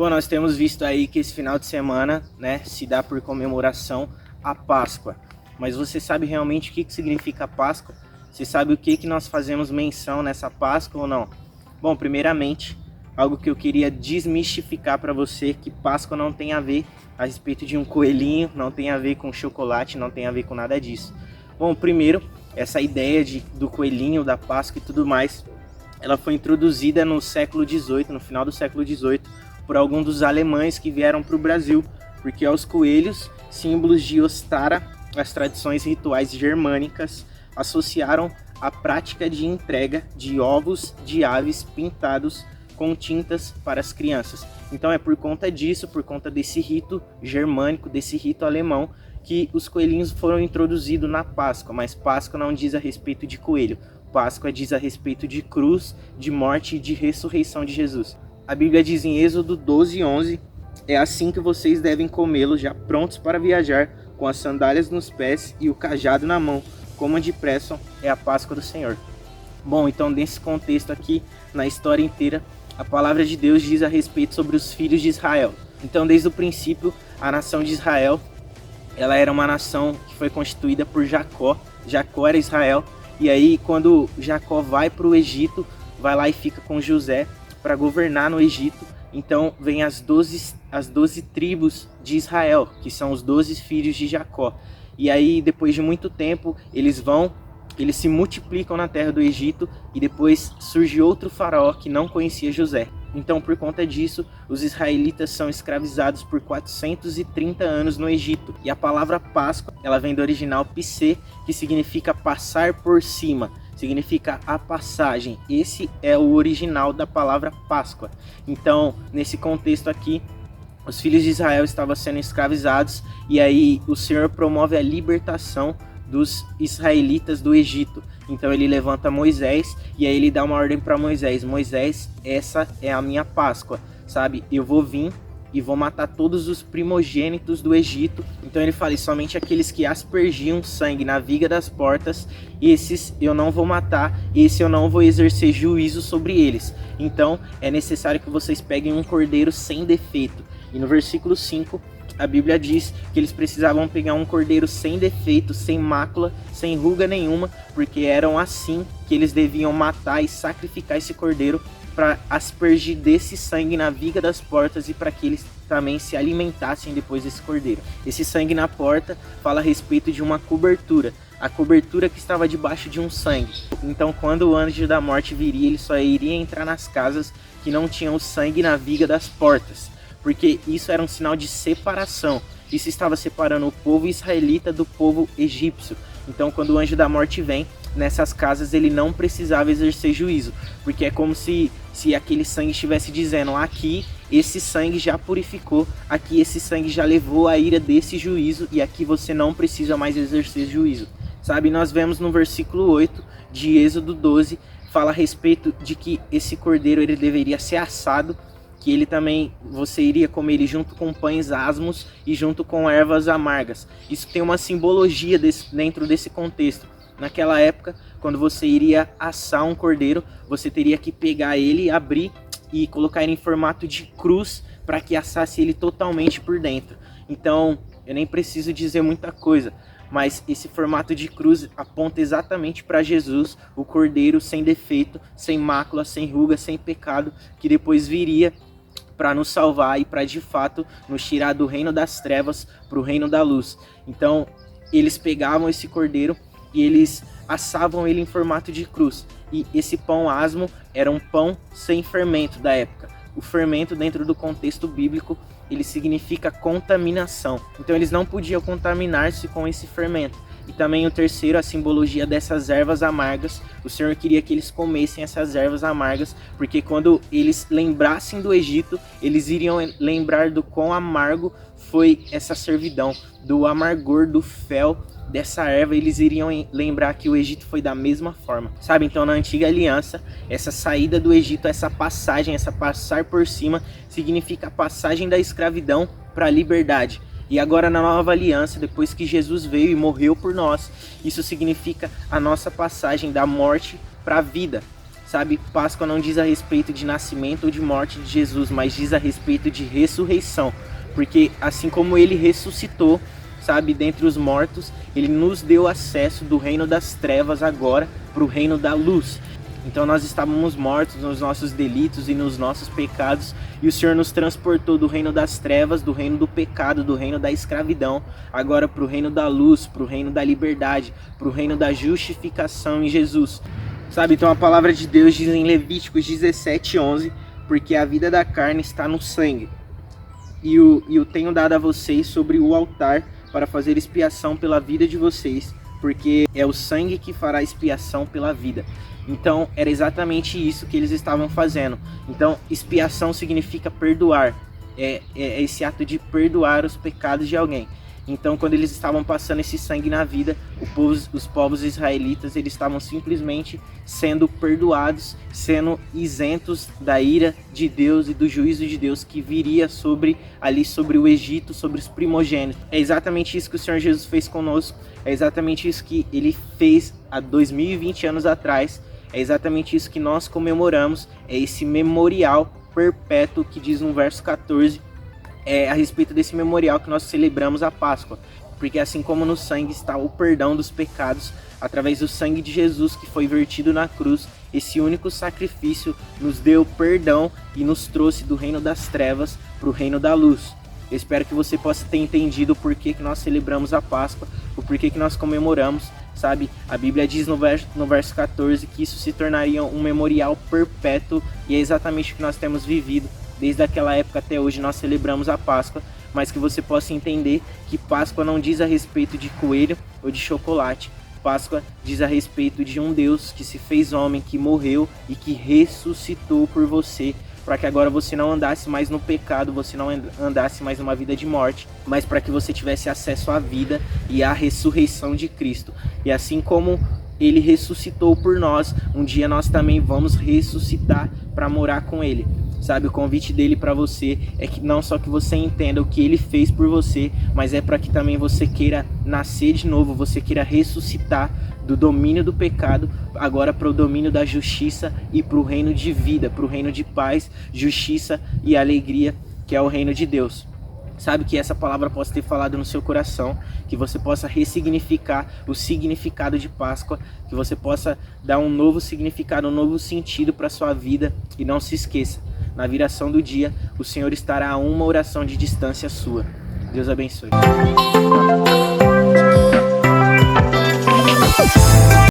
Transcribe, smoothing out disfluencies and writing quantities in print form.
Bom, nós temos visto aí que esse final de semana, se dá por comemoração à Páscoa. Mas você sabe realmente o que significa Páscoa? Você sabe o que nós fazemos menção nessa Páscoa ou não? Bom, primeiramente, algo que eu queria desmistificar para você, que Páscoa não tem a ver a respeito de um coelhinho, não tem a ver com chocolate, não tem a ver com nada disso. Bom, primeiro, essa ideia do coelhinho, da Páscoa e tudo mais, ela foi introduzida no século XVIII, no final do século XVIII, por alguns dos alemães que vieram para o Brasil, porque aos coelhos, símbolos de Ostara, as tradições rituais germânicas associaram a prática de entrega de ovos de aves pintados com tintas para as crianças. Então é por conta disso, por conta desse rito germânico, desse rito alemão, que os coelhinhos foram introduzidos na Páscoa. Mas Páscoa não diz a respeito de coelho, Páscoa diz a respeito de cruz, de morte e de ressurreição de Jesus. A Bíblia diz em Êxodo 12:11, é assim que vocês devem comê-los, já prontos para viajar, com as sandálias nos pés e o cajado na mão, como depressa é a Páscoa do Senhor. Bom, então nesse contexto aqui, na história inteira, a palavra de Deus diz a respeito sobre os filhos de Israel. Então desde o princípio, a nação de Israel, ela era uma nação que foi constituída por Jacó. Jacó era Israel, e aí quando Jacó vai para o Egito, vai lá e fica com José para governar no Egito. Então vem as 12 tribos de Israel, que são os 12 filhos de Jacó. E aí depois de muito tempo eles se multiplicam na terra do Egito, e depois surge outro faraó que não conhecia José. Então por conta disso, os israelitas são escravizados por 430 anos no Egito. E a palavra Páscoa, ela vem do original psê, que significa passar por cima, significa a passagem. Esse é o original da palavra Páscoa. Então, nesse contexto aqui, os filhos de Israel estavam sendo escravizados, e aí o Senhor promove a libertação dos israelitas do Egito. Então ele levanta Moisés, e aí ele dá uma ordem para Moisés: Moisés, essa é a minha Páscoa, sabe? Eu vou vir e vou matar todos os primogênitos do Egito. Então ele fala: somente aqueles que aspergiam sangue na viga das portas, esses eu não vou matar, esse eu não vou exercer juízo sobre eles. Então é necessário que vocês peguem um cordeiro sem defeito. E no versículo 5, a Bíblia diz que eles precisavam pegar um cordeiro sem defeito, sem mácula, sem ruga nenhuma, porque eram assim que eles deviam matar e sacrificar esse cordeiro, para aspergir desse sangue na viga das portas e para que eles também se alimentassem depois desse cordeiro. Esse sangue na porta fala a respeito de uma cobertura, a cobertura que estava debaixo de um sangue. Então quando o anjo da morte viria, ele só iria entrar nas casas que não tinham o sangue na viga das portas, porque isso era um sinal de separação. Isso estava separando o povo israelita do povo egípcio. Então quando o anjo da morte vem, nessas casas ele não precisava exercer juízo, porque é como se aquele sangue estivesse dizendo: aqui esse sangue já purificou, aqui esse sangue já levou a ira desse juízo, e aqui você não precisa mais exercer juízo, sabe? Nós vemos no versículo 8 de Êxodo 12, fala a respeito de que esse cordeiro ele deveria ser assado, que ele também, você iria comer ele junto com pães asmos e junto com ervas amargas. Isso tem uma simbologia dentro desse contexto. Naquela época, quando você iria assar um cordeiro, você teria que pegar ele, abrir e colocar ele em formato de cruz, para que assasse ele totalmente por dentro. Então, eu nem preciso dizer muita coisa, mas esse formato de cruz aponta exatamente para Jesus, o cordeiro sem defeito, sem mácula, sem ruga, sem pecado, que depois viria para nos salvar e para de fato nos tirar do reino das trevas para o reino da luz. Então, eles pegavam esse cordeiro e eles assavam ele em formato de cruz. E esse pão asmo era um pão sem fermento da época. O fermento, dentro do contexto bíblico, ele significa contaminação. Então eles não podiam contaminar-se com esse fermento. E também o terceiro, a simbologia dessas ervas amargas. O Senhor queria que eles comessem essas ervas amargas, porque quando eles lembrassem do Egito, eles iriam lembrar do quão amargo foi essa servidão, do amargor, do fel dessa erva. Eles iriam lembrar que o Egito foi da mesma forma, sabe? Então na antiga aliança, essa saída do Egito, essa passagem, essa passar por cima, significa a passagem da escravidão para a liberdade. E agora na nova aliança, depois que Jesus veio e morreu por nós, isso significa a nossa passagem da morte para a vida. sabe? Páscoa não diz a respeito de nascimento ou de morte de Jesus, mas diz a respeito de ressurreição, porque assim como ele ressuscitou, sabe, dentre os mortos, ele nos deu acesso do reino das trevas agora para o reino da luz. Então nós estávamos mortos nos nossos delitos e nos nossos pecados, e o Senhor nos transportou do reino das trevas, do reino do pecado, do reino da escravidão, agora para o reino da luz, para o reino da liberdade, para o reino da justificação em Jesus. Sabe, então a palavra de Deus diz em Levíticos 17:11, porque a vida da carne está no sangue, e eu tenho dado a vocês sobre o altar para fazer expiação pela vida de vocês, porque é o sangue que fará expiação pela vida. Então era exatamente isso que eles estavam fazendo. Então expiação significa perdoar, é esse ato de perdoar os pecados de alguém. Então quando eles estavam passando esse sangue na vida, os povos israelitas, eles estavam simplesmente sendo perdoados, sendo isentos da ira de Deus e do juízo de Deus que viria sobre o Egito, sobre os primogênitos. É exatamente isso que o Senhor Jesus fez conosco, é exatamente isso que ele fez há 2020 anos atrás, é exatamente isso que nós comemoramos, é esse memorial perpétuo que diz no verso 14, é a respeito desse memorial que nós celebramos a Páscoa, porque assim como no sangue está o perdão dos pecados, através do sangue de Jesus que foi vertido na cruz, esse único sacrifício nos deu perdão e nos trouxe do reino das trevas para o reino da luz. Eu espero que você possa ter entendido o porquê que nós celebramos a Páscoa, o porquê que nós comemoramos, sabe? A Bíblia diz no verso 14 que isso se tornaria um memorial perpétuo, e é exatamente o que nós temos vivido. Desde aquela época até hoje nós celebramos a Páscoa, mas que você possa entender que Páscoa não diz a respeito de coelho ou de chocolate. Páscoa diz a respeito de um Deus que se fez homem, que morreu e que ressuscitou por você, para que agora você não andasse mais no pecado, você não andasse mais numa vida de morte, mas para que você tivesse acesso à vida e à ressurreição de Cristo. E assim como ele ressuscitou por nós, um dia nós também vamos ressuscitar para morar com ele. Sabe, o convite dele para você é que não só que você entenda o que ele fez por você, mas é para que também você queira nascer de novo, você queira ressuscitar do domínio do pecado, agora para o domínio da justiça e para o reino de vida, para o reino de paz, justiça e alegria, que é o reino de Deus. Sabe, que essa palavra possa ter falado no seu coração, que você possa ressignificar o significado de Páscoa, que você possa dar um novo significado, um novo sentido para a sua vida. E não se esqueça, na viração do dia, o Senhor estará a uma oração de distância sua. Deus abençoe.